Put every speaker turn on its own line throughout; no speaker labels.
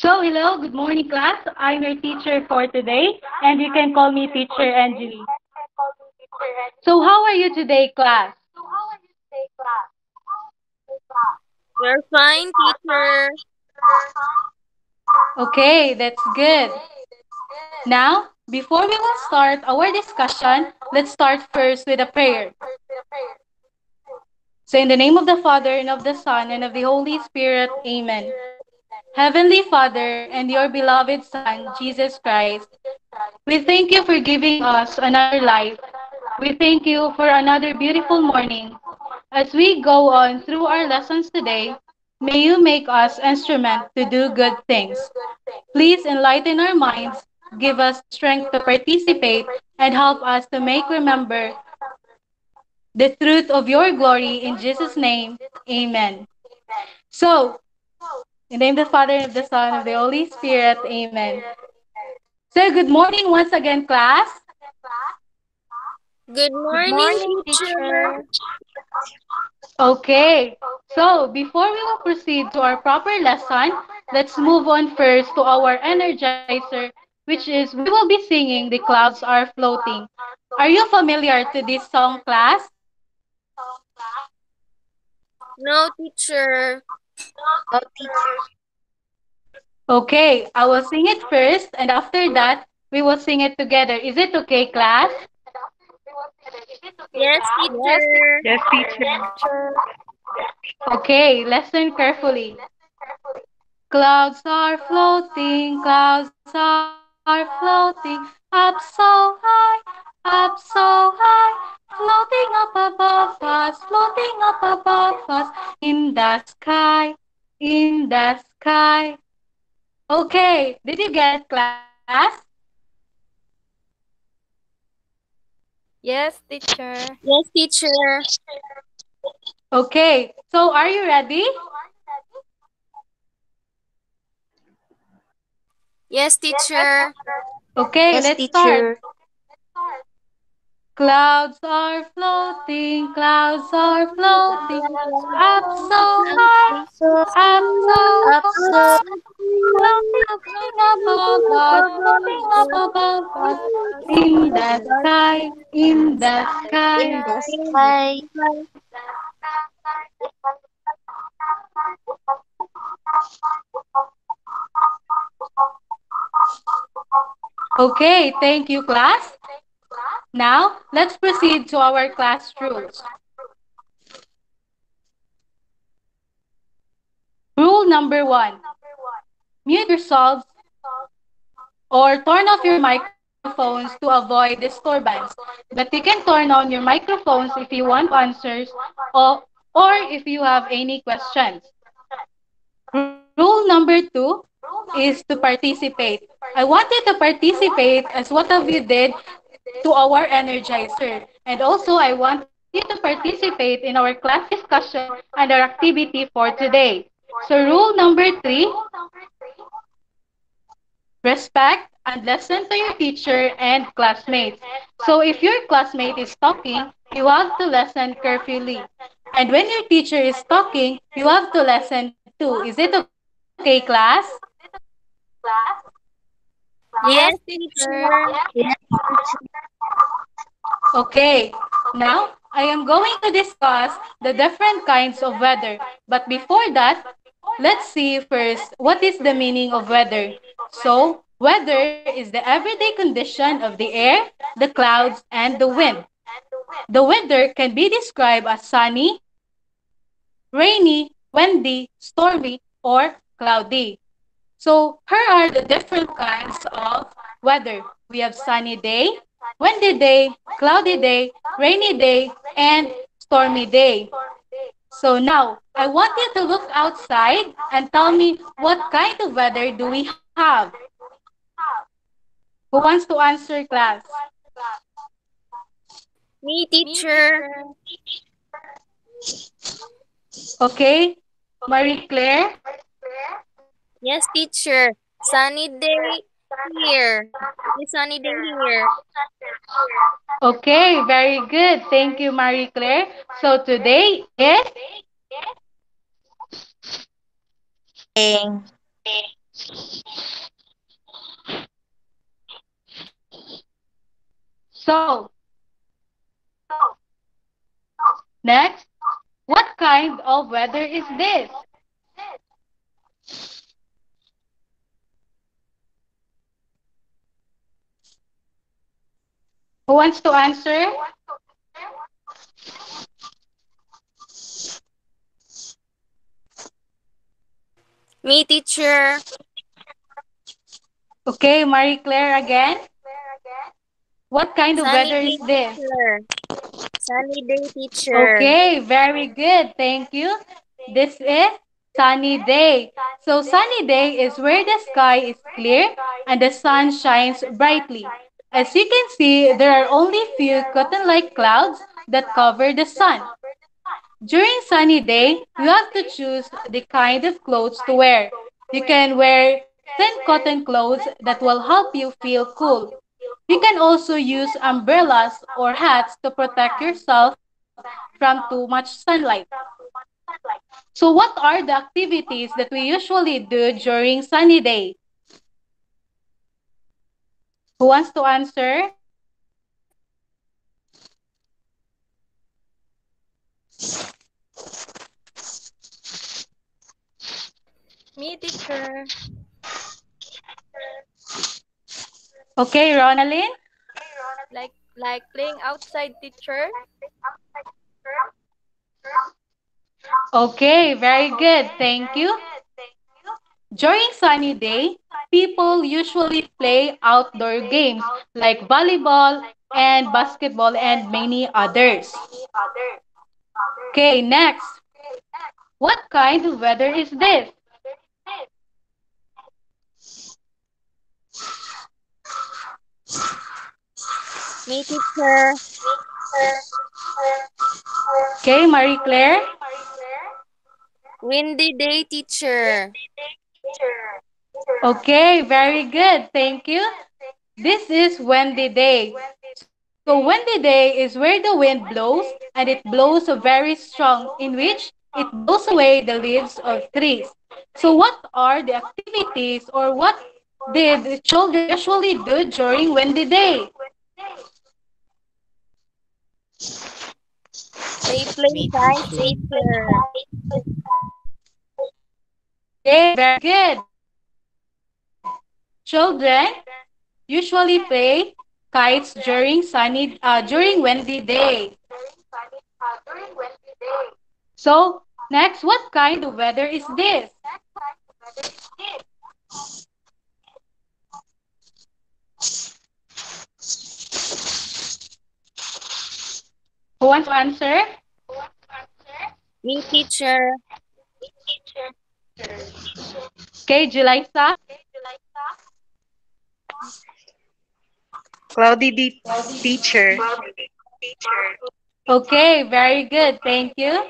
So, hello, good morning, class. I'm your teacher for today, and you can call me Teacher Angeli. So, how are you today, class?
We're fine, teacher.
Okay, that's good. Now, before we will start our discussion, let's start first with a prayer. So, in the name of the Father, and of the Son, and of the Holy Spirit, amen. Heavenly Father, and your beloved Son, Jesus Christ, we thank you for giving us another life. We thank you for another beautiful morning. As we go on through our lessons today, may you make us instrument to do good things. Please enlighten our minds, give us strength to participate, and help us to make remember the truth of your glory in Jesus' name. Amen. So, in the name of the Father, and of the Son, and of the Holy Spirit, amen. So, good morning once again, class.
Good
Good
morning,
morning,
teacher.
teacher.
Okay, so before we will proceed to our proper lesson, let's move on first to our energizer, which is we will be singing The Clouds Are Floating. Are you familiar to this song, class?
No, teacher.
No, teacher.
Okay, I will sing it first, and after that, we will sing it together. Is it okay, class?
Yes,
Yes,
teacher.
Yes, teacher.
teacher.
Okay, listen carefully. Clouds are floating, clouds are floating, up so high, up so high, floating up above us, floating up above us, in the sky, in the sky. Okay, did you get it, class?
Yes, teacher.
Yes, teacher.
Okay, so are you ready?
Yes, teacher.
Okay,
Yes,
let's start.
teacher.
Clouds are floating, clouds are floating, up so
Up
high,
so,
up so
up so,
high, floating above us, floating up above us, in the sky, in the sky.
in the sky.
Okay, thank you, class. Now, let's proceed to our class rules. Rule number one, mute yourselves or turn off your microphones to avoid disturbance. But you can turn on your microphones if you want answers or if you have any questions. Rule number two is to participate. I want you to participate as what of you did to our energizer. And also, I want you to participate in our class discussion and our activity for today. So, rule number three, respect and listen to your teacher and classmates. So if your classmate is talking, you have to listen carefully. And when your teacher is talking, you have to listen too. Is it okay, class?
Yes,
Yes,
teacher.
teacher.
Okay, now I am going to discuss the different kinds of weather. But before that, let's see first what is the meaning of weather. So, weather is the everyday condition of the air, the clouds, and the wind. The weather can be described as sunny, rainy, windy, stormy, or cloudy. So, here are the different kinds of weather. We have sunny day, windy day, cloudy day, rainy day, and stormy day. So now, I want you to look outside and tell me what kind of weather do we have? Who wants to answer, class?
Me,
Me,
teacher.
teacher.
Okay, Marie Claire.
Yes, teacher. Sunny day here. It's a sunny day here.
Okay, very good. Thank you, Marie Claire. So today is
Rain.
So, next, what kind of weather is this? Who wants to answer?
Me, teacher.
Okay, Marie Claire again. What kind of
Sunny
weather is
day,
this?
teacher. Sunny day, teacher.
Okay, very good. Thank you. This is sunny day. So sunny day is where the sky is clear and the sun shines brightly. As you can see, there are only few cotton-like clouds that cover the sun. During sunny day, you have to choose the kind of clothes to wear. You can wear thin cotton clothes that will help you feel cool. You can also use umbrellas or hats to protect yourself from too much sunlight. So what are the activities that we usually do during sunny day? Who wants to answer?
Me, teacher.
Okay, Ronaldin?
Like playing outside, teacher.
Okay, very good. Thank you. During sunny day, people usually play outdoor games like volleyball and basketball and many others. Okay, next. What kind of weather is this?
Me, teacher.
Okay, Marie Claire.
Windy day, teacher.
Okay, very good. Thank you. This is windy day. So windy day is where the wind blows and it blows very strong in which it blows away the leaves of trees. So what are the activities or what did the children usually do during windy day?
They play kites, teacher.
Okay, very good. Children usually play kites during during windy day. So, next, what kind of weather is this? Who wants to answer?
Me, teacher.
Okay, Julissa.
Teacher.
Okay, very good. Thank you.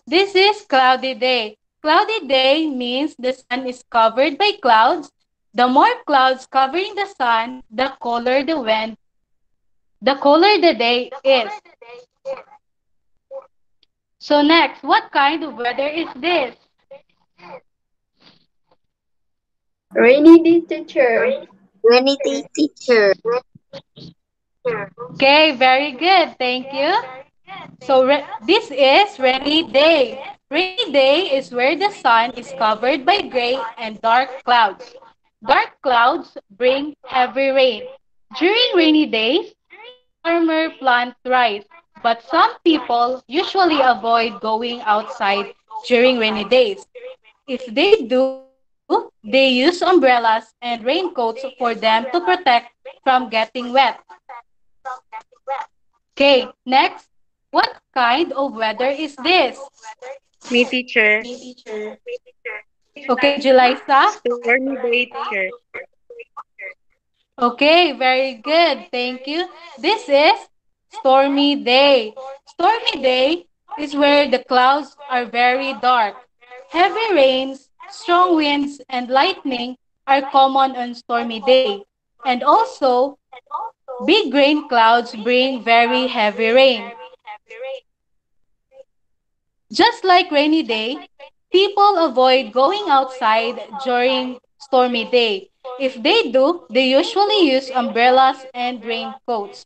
This is cloudy day. Cloudy day means the sun is covered by clouds. The more clouds covering the sun, the colder the day is. So next, what kind of weather is this?
Rainy day, teacher.
Rainy day, teacher.
Okay, very good. Thank you. So this is rainy day. Rainy day is where the sun is covered by gray and dark clouds. Dark clouds bring heavy rain. During rainy days, farmer plant rice, but some people usually avoid going outside during rainy days. If they do, they use umbrellas and raincoats for them to protect from getting wet. Okay, next. What kind of weather is this?
Me, teacher.
Okay, Julissa.
Stormy day, teacher.
Okay, very good. Thank you. This is stormy day. Stormy day is where the clouds are very dark. Heavy rains, strong winds, and lightning are common on stormy day. And also, big rain clouds bring very heavy rain. Just like rainy day, people avoid going outside during stormy day. If they do, they usually use umbrellas and raincoats.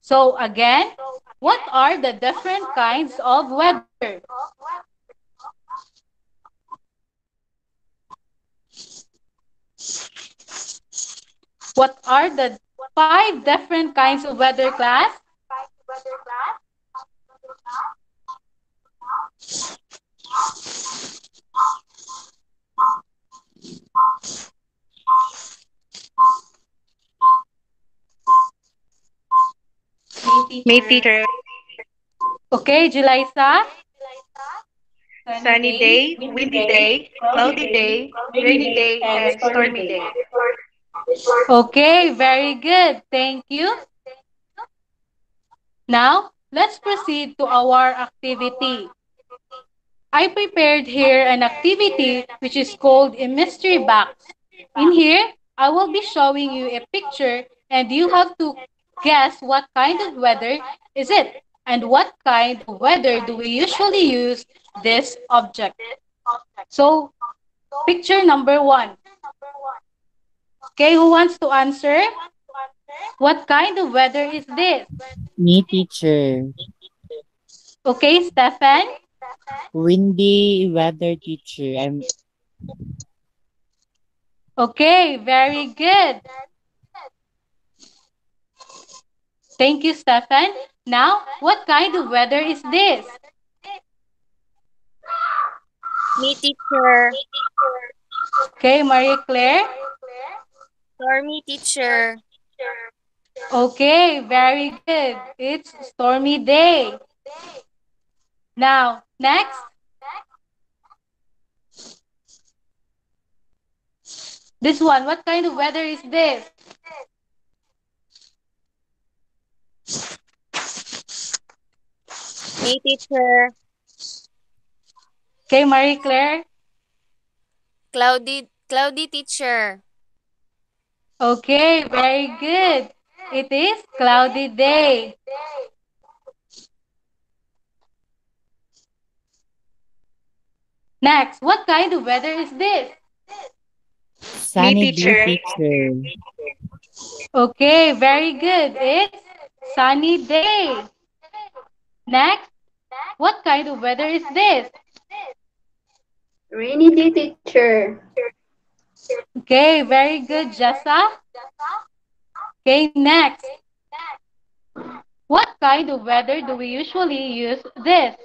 So again, what are the different kinds of weather? What are the five different kinds of weather, class?
Me teacher.
Okay, Julissa.
Sunny day, windy day, cloudy day, rainy day, and stormy day.
Okay, very good. Thank you. Now, let's proceed to our activity. I prepared here an activity which is called a mystery box. In here, I will be showing you a picture and you have to guess what kind of weather is it and what kind of weather do we usually use this object. So, picture number one. Okay, who wants to answer? What kind of weather is this?
Me, teacher.
Okay, Stefan.
Windy weather, teacher. I'm
Okay, very good. Thank you, Stefan. Now, what kind of weather is this?
Me, teacher.
Okay, Marie Claire.
Stormy, teacher.
Okay, very good. It's stormy day. Now, next. This one, what kind of weather is this?
Me, teacher.
Okay, Marie Claire.
Cloudy, teacher.
Okay, very good. It is cloudy day. Next, what kind of weather is this?
Me
sunny day,
teacher.
teacher.
Okay, very good. It's sunny day. Next, what kind of weather is this?
Rainy day, teacher.
Okay, very good, Jessa. Okay, next. What kind of weather do we usually use this?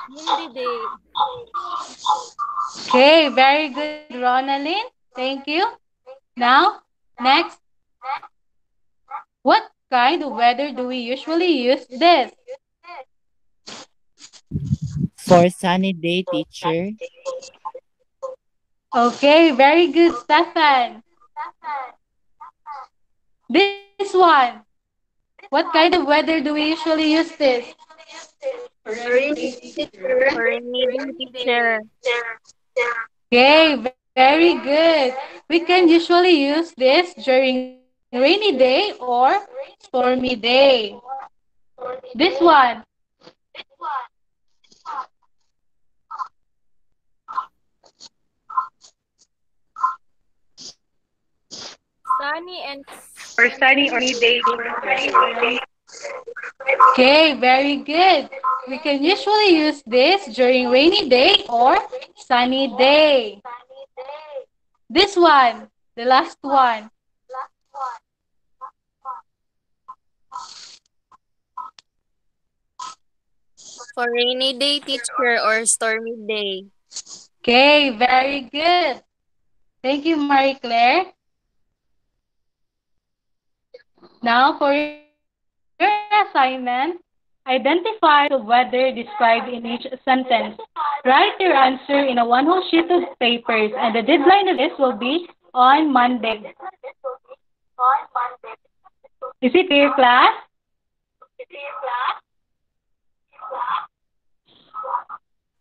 Windy day.
Okay, very good, Ronaldin. Thank you. Now, next. What kind of weather do we usually use this?
For sunny day, teacher.
Okay, very good, Stefan. This one. What kind of weather do we usually use this?
Rainy day, teacher.
Rainy day, teacher.
Okay, very good. We can usually use this during rainy day or stormy day. This one.
Sunny and
Or sunny or rainy day.
Okay, very good. We can usually use this during rainy day or sunny day. This one, the last one.
For rainy day, teacher, or stormy day.
Okay, very good. Thank you, Marie Claire. Now, for your assignment, identify the kinds of weather described in each sentence. Write your answer in a one whole sheet of papers, and the deadline of this will be on Monday. Is it clear, class?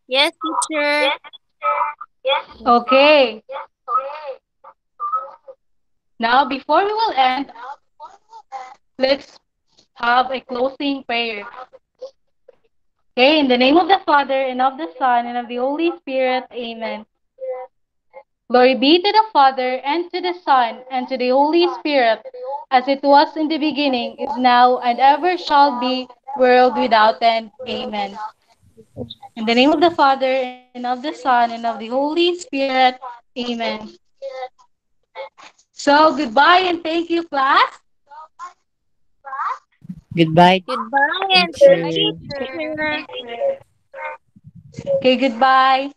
Yes, teacher.
Okay. Now, before we will end, let's have a closing prayer. Okay, in the name of the Father, and of the Son, and of the Holy Spirit, amen. Glory be to the Father, and to the Son, and to the Holy Spirit, as it was in the beginning, is now, and ever shall be, world without end. Amen. In the name of the Father, and of the Son, and of the Holy Spirit, amen. So, goodbye and thank you, class.
Goodbye,
Goodbye and thank
Bye,
you,
teacher.
teacher.
teacher.
Okay, goodbye.